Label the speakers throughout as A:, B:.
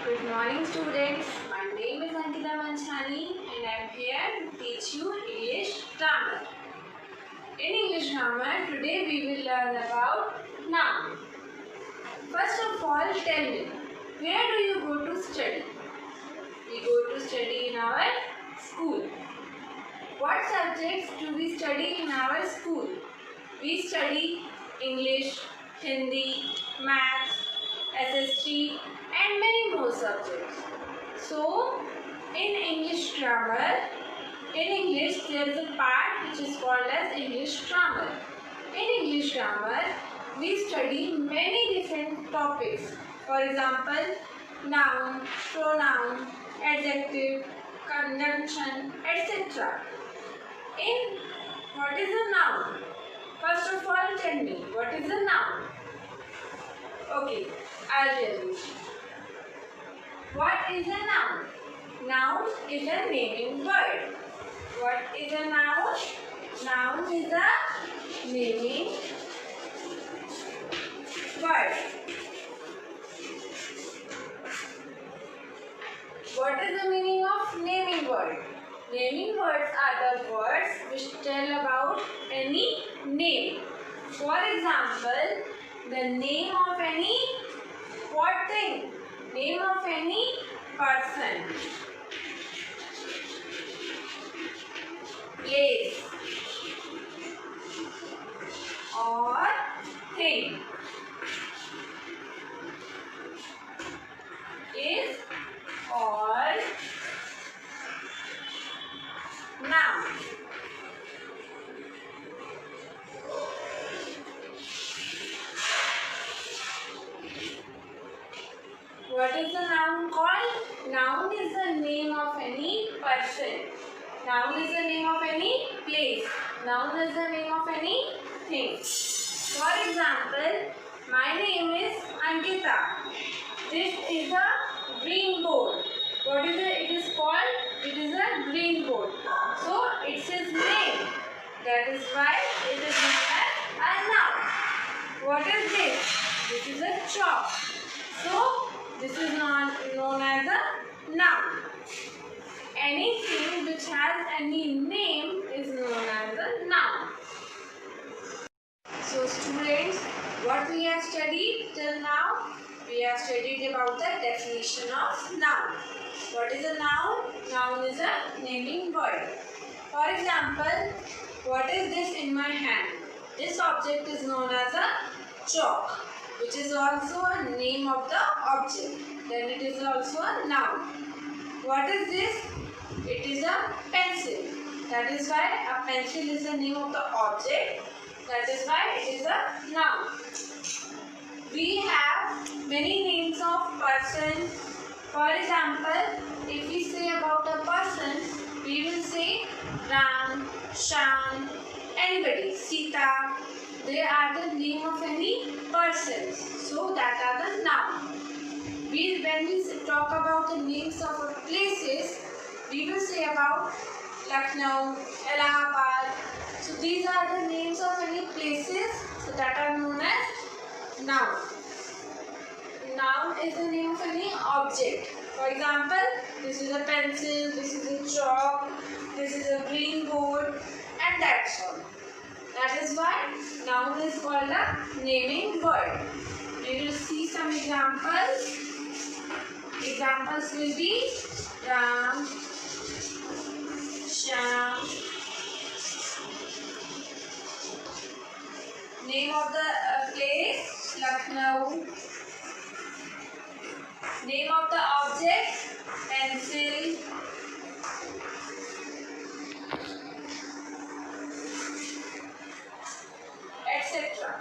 A: Good morning, students. My name is Ankita Manchhani and I am here to teach you English grammar. In English grammar, today we will learn about noun. First of all, tell me, where do you go to study? We go to study in our school. What subjects do we study in our school? We study English, Hindi, Maths, SST and many more subjects. So, in English grammar, in English there is a part which is called as English grammar. In English grammar, we study many different topics. For example, noun, pronoun, adjective, conjunction, etc. In what is a noun? First of all, tell me, what is a noun? Okay, I'll tell you. What is a noun? Noun is a naming word. What is a noun? Noun is a naming word. What is the meaning of naming word? Naming words are the words which tell about any name. For example, the name of any what thing? Name of any person, place or thing is all noun. What is the noun called? Noun is the name of any person. Noun is the name of any place. Noun is the name of any thing. For example, my name is Ankita. This is a green board. What is it? It is called? It is a green board. So it's his name. That is why it is known as a noun. What is this? This is a chalk. So this is known as a noun. Anything which has any name is known as a noun. So students, what we have studied till now? We have studied about the definition of noun. What is a noun? Noun is a naming word. For example, what is this in my hand? This object is known as a chalk, which is also a name of the object. Then it is also a noun. What is this? It is a pencil. That is why a pencil is the name of the object. That is why it is a noun. We have many names of persons. For example, if we say about a person, we will say Ram, Shyam, anybody, Sita. They are the name of any persons. So that are the noun. When we talk about the names of places, we will say about Lucknow, Allahabad. So these are the names of any places that are known as noun. Noun is the name of any object. For example, this is a pencil, this is a chalk, this is a green board, and that's all. That is why noun is called a naming word. We will see some examples. Examples will be Ram, Shyam. Name of the place, Lucknow. Name of the object, pencil. Etc.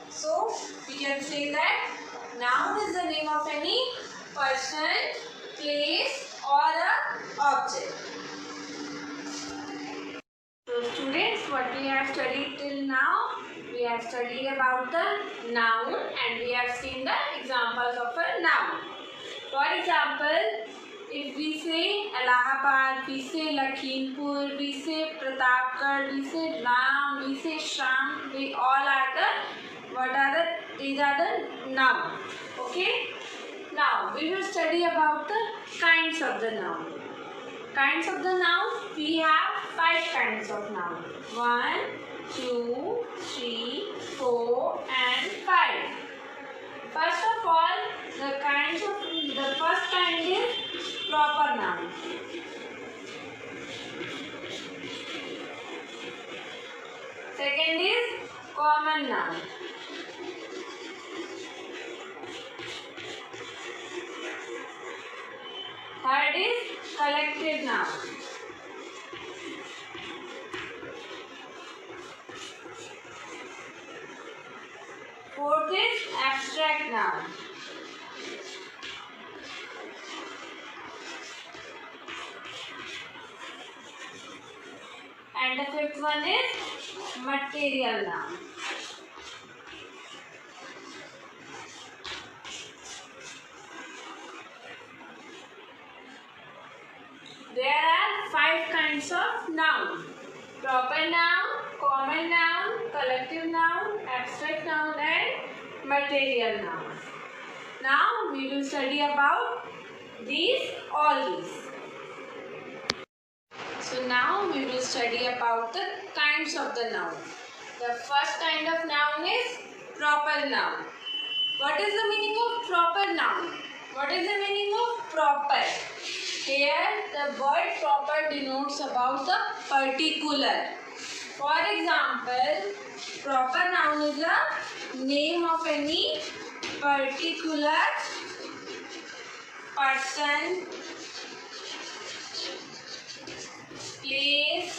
A: So, we can say that noun is the name of any person, place or an object. So students, what we have studied till now? We have studied about the noun and we have seen the examples of a noun. For example, if we say Allahabad, we say Lakhimpur, we say Pratapgarh, we say Ram, we say Sham, they all are the, these are the noun. Okay? Now we will study about the kinds of the noun. Kinds of the noun, we have 5 kinds of noun. 1, 2, 3, 4 and 5. First of all, the first kind is proper noun. Second is common noun. Third is collective noun. Fourth is abstract noun. And the fifth one is material noun. There are 5 kinds of noun. Proper noun, common noun, collective noun, abstract noun and material noun. Now we will study about all these. So now we will study about the kinds of the noun. The first kind of noun is proper noun. What is the meaning of proper noun? What is the meaning of proper? Here the word proper denotes about the particular. For example, proper noun is a name of any particular person, place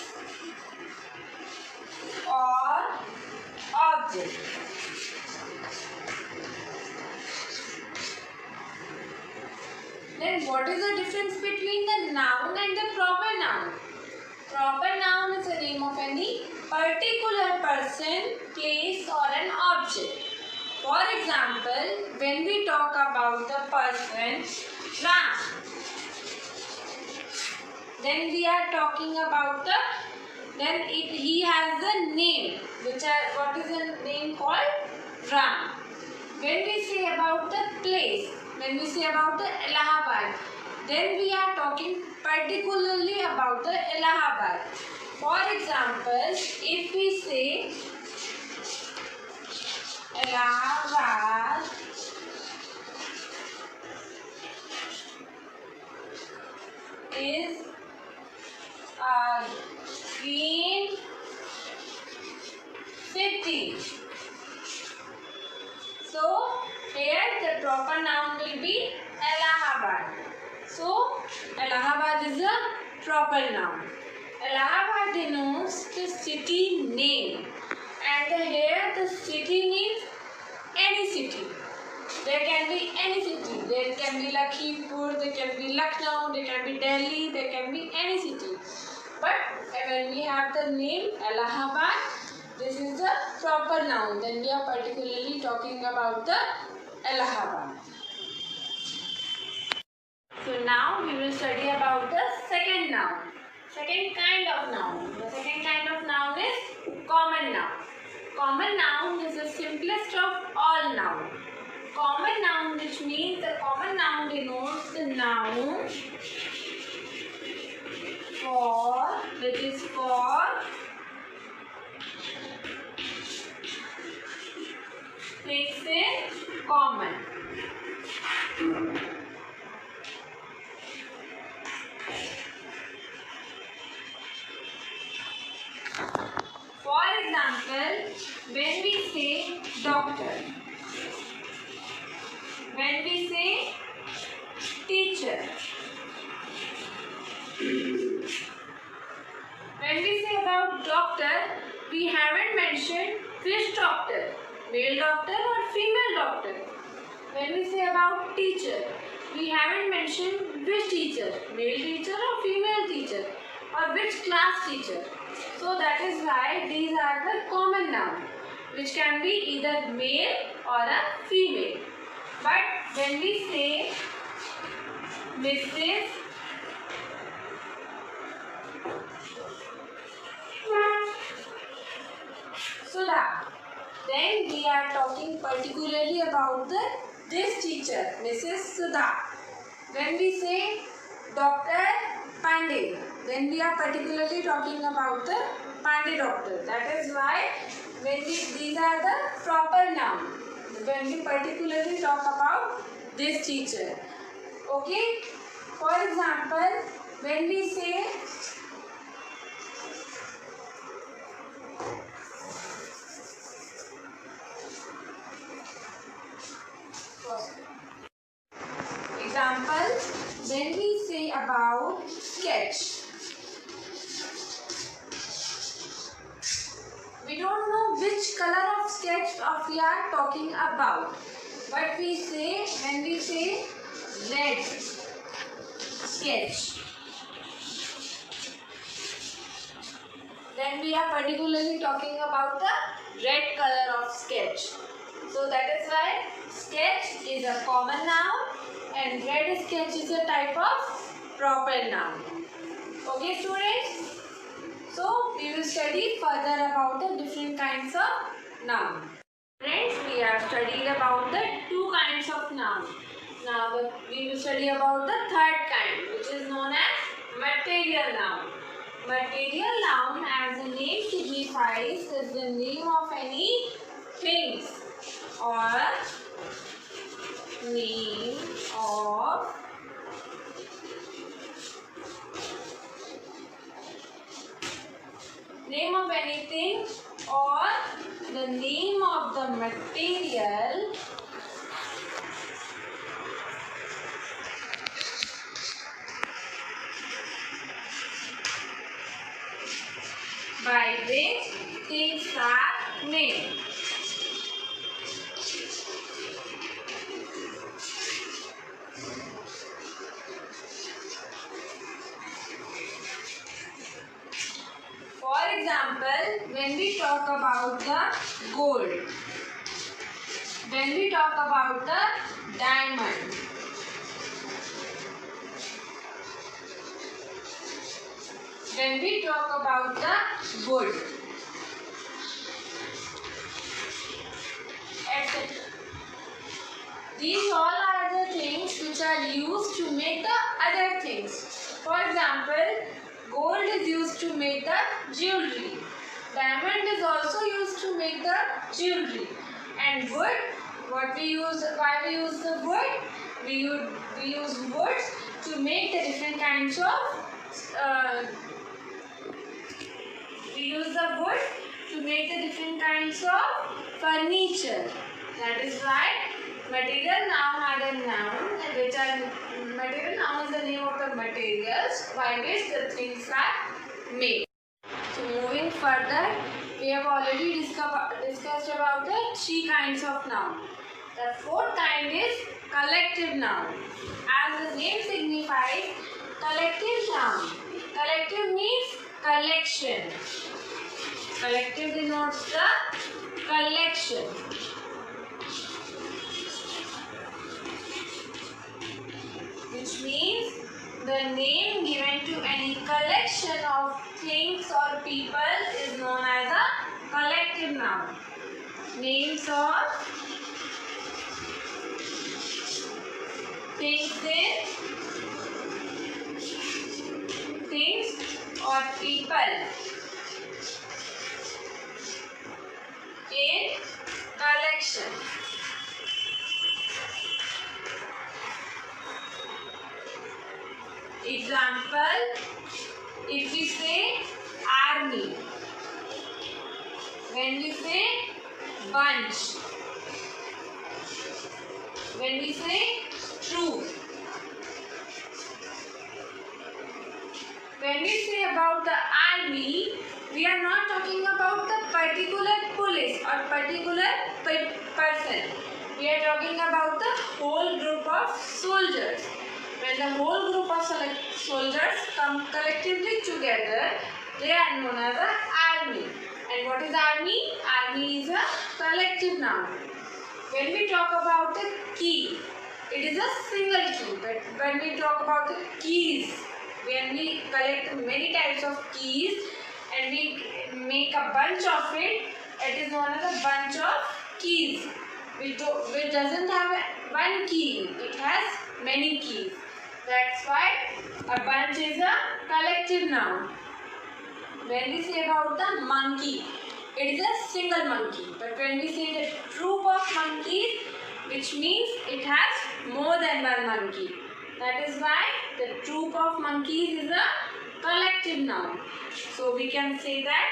A: or object. Then what is the difference between the noun and the proper noun? Proper noun is the name of any particular person, place or an object. For example, when we talk about the person Ram, then we are talking about he has a name, what is the name called? Ram. When we say about the place, when we say about the Allahabad, then we are talking particularly about the Allahabad. For example, if we say Allahabad is a green city. So here the proper noun will be Allahabad. So Allahabad is a proper noun. Allahabad denotes the city name, and here the city means any city. There can be any city. There can be Lakhimpur, there can be Lucknow, there can be Delhi, there can be any city. But when we have the name Allahabad, this is the proper noun. Then we are particularly talking about the Allahabad. So now we will study about the second noun. Second kind of noun. The second kind of noun is common noun. Common noun is the simplest of all nouns. Common noun, which means the common noun denotes the noun which is for places common. For example, when we say doctor, when we say teacher, when we say about doctor, we haven't mentioned which doctor, male doctor or female doctor. When we say about teacher, we haven't mentioned which teacher, male teacher or female teacher, or which class teacher. So that is why these are the common nouns, which can be either male or a female. But when we say Mrs. Sudha, then we are talking particularly about the this teacher, Mrs. Sudha. When we say Dr. Pandey, then we are particularly talking about the Pandey doctor. That is why these are the proper noun. When we particularly talk about this teacher. Okay? For example, when we say when we say about sketch, we don't know which color of sketch we are talking about, but we say when we say red sketch, then we are particularly talking about the red color of sketch. So that is why sketch is a common noun and red sketch is a type of proper noun. Okay students? So we will study further about the different kinds of noun. Friends, we have studied about the two kinds of noun. Now we will study about the third kind, which is known as material noun. Material noun, as the name signifies, is the name of any things or name of anything or the name of the material by which things are made. For example, when we talk about the gold, when we talk about the diamond, when we talk about the wood, etc. These all are the things which are used to make the other things. For example, gold is used to make the jewelry. Diamond is also used to make the jewelry. And wood, why we use the wood? We use wood to make the different kinds of furniture. That is why material noun are the noun material noun is the name of the materials by which the things are made. So moving further, we have already discussed about the three kinds of noun. The fourth kind is collective noun. As the name signifies, collective noun. Collective means collection. Collective denotes the collection. Which means the name given to any collection of things or people is known as a collective noun. Names of things or people in collection. Example, if we say army, when we say bunch, when we say troop, when we say about the army, we are not talking about the particular police or particular person. We are talking about the whole group of soldiers. When the whole group of soldiers come collectively together, they are known as an army. And what is army? Army is a collective noun. When we talk about the key, it is a single key. But when we talk about the keys, when we collect many types of keys and we make a bunch of it, it is known as a bunch of keys. which doesn't have one key. It has many keys. That's why a bunch is a collective noun. When we say about the monkey, it is a single monkey. But when we say the troop of monkeys, which means it has more than one monkey. That is why the troop of monkeys is a collective noun. So we can say that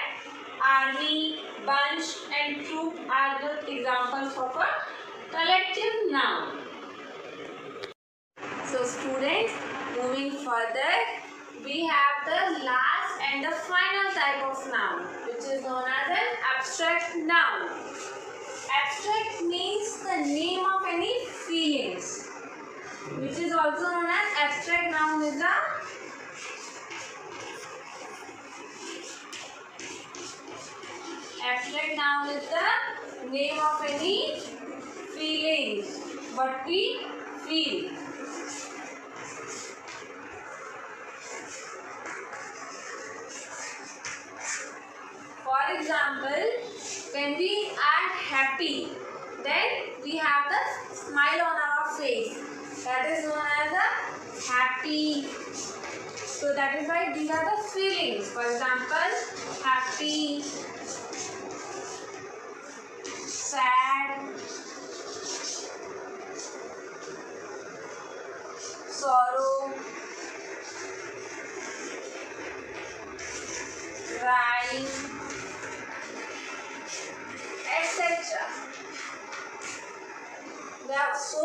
A: army, bunch and troop are the examples of a collective noun. So students, moving further, we have the last and the final type of noun, which is known as an abstract noun. Abstract means the name of any feelings, which is also known as abstract noun is a abstract noun is the name of any feelings, what we feel. For example, when we are happy, then we have the smile on our face. That is known as a happy. So that is why these are the feelings. For example, happy, sad, sorrow, crying, etc. So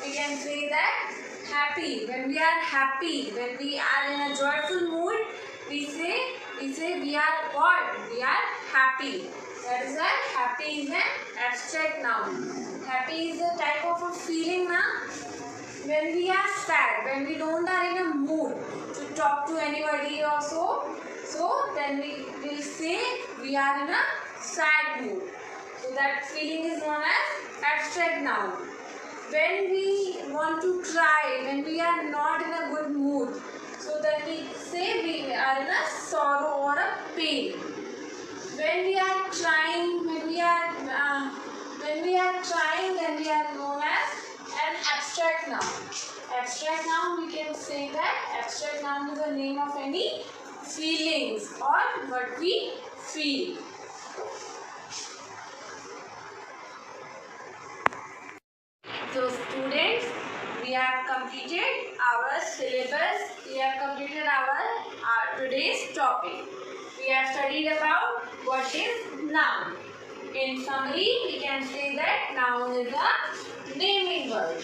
A: we can say that happy. When we are happy, when we are in a joyful mood, we say we are what? We are happy. That is why happy is an abstract noun. Happy is a type of a feeling now. When we are sad, when we don't are in a mood to talk to anybody or so then we will say we are in a sad mood. So that feeling is known as abstract noun. When we want to cry, when we are not in a good mood, so then we say we are in a sorrow or a pain. When we are crying, then we are known as an abstract noun. Abstract noun, we can say that abstract noun is the name of any feelings or what we feel. So students, we have completed our syllabus. We have completed our today's topic. We have studied about what is noun. In summary, we can say that noun is a naming word.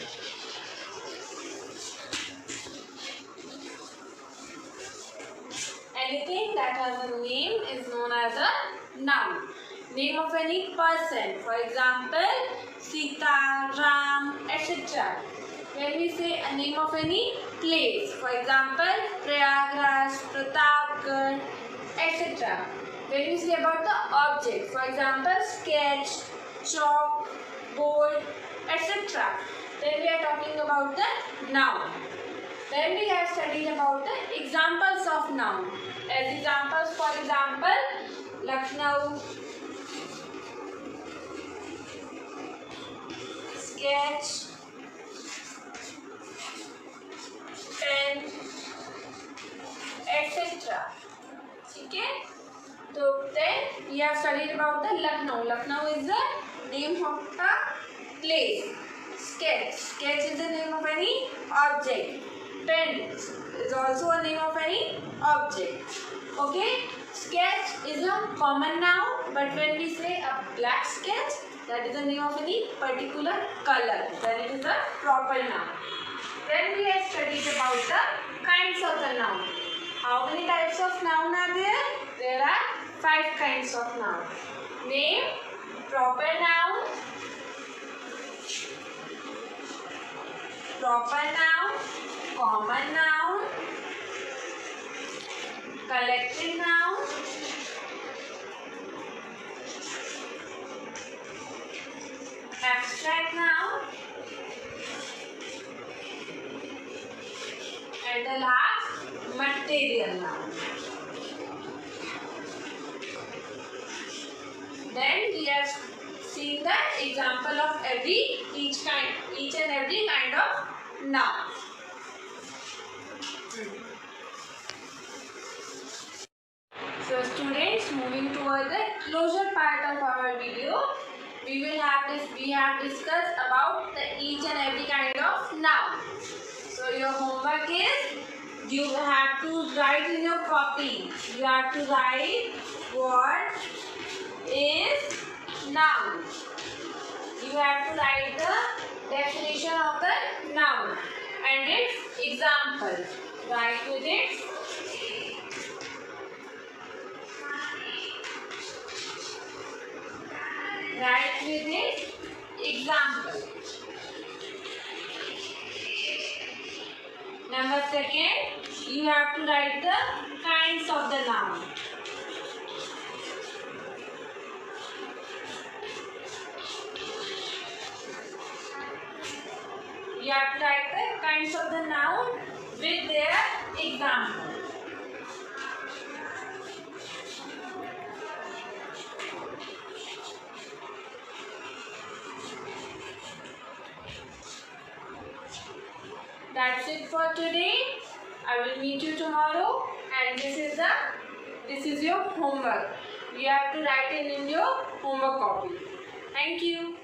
A: Anything that has a name is known as a noun. Name of any person, for example, Sita, Ram, etc. When we say a name of any place, for example, Prayagraj, Pratapgarh, etc. When we say about the object, for example, sketch, chalk, board, etc. Then we are talking about the noun. Then we have studied about the examples of noun. As examples, for example, Lucknow, sketch, pen, etc. Okay? So then we have studied about the Lucknow. Lucknow is the name of a place. Sketch. Sketch is the name of any object. Pen is also a name of any object. Okay? Sketch is a common noun, but when we say a black sketch, that is the name of any particular color. Then it is a proper noun. Then we have studied about the kinds of the noun. How many types of noun are there? There are 5 kinds of noun. Name, proper noun, common noun, collective noun, abstract noun, and the last, material noun. Then we have seeing the example of each and every kind of noun. So students, moving toward the closure part of our video, we have discussed about each and every kind of noun. So your homework is, you have to write in your copy. You have to write what is noun. You have to write the definition of the noun and its example. Write with it. Write with its example. Number second, you have to write the kinds of the noun. You have to write the kinds of the noun with their example. That's it for today. I will meet you tomorrow, and this is your homework. You have to write it in your homework copy. Thank you.